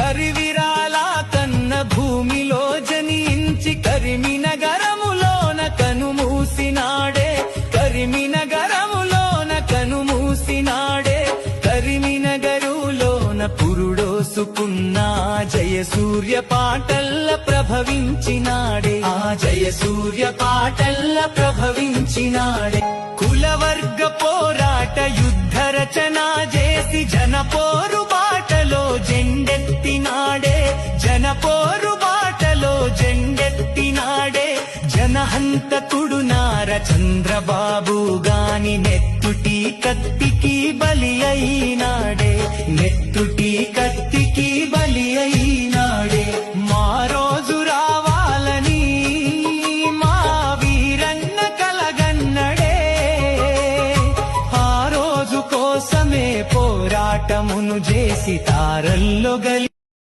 కరివిరాల కన్న భూమిలో జనించి కరిమినగరములోన కనుమూసినాడే, కరిమినగరములోన కనుమూసినాడే, కరిమినగరులోన పురుడోసుకున్న జయసూర్య పాటల్ల ప్రభవించినాడే, ఆ జయసూర్య పాటల్ల ప్రభవించినాడే. కులవర్గ పోరాట యుద్ధ రచన చేసి జనపోరు బాటలో జెండెత్తినాడే, జనపోరు బాటలో జెండెత్తినాడే. జనహంతకుడు నార చంద్రబాబు గాని నెత్తుటి కత్తికి బలి అయినాడే, నెత్తుటి కత్తికి బలి అయినాడే. మా రోజు రావాలని మా వీరన్న కలగన్నడే, ఆ రోజు కోసమే పోరాటమును చేసి తారల్లో గలి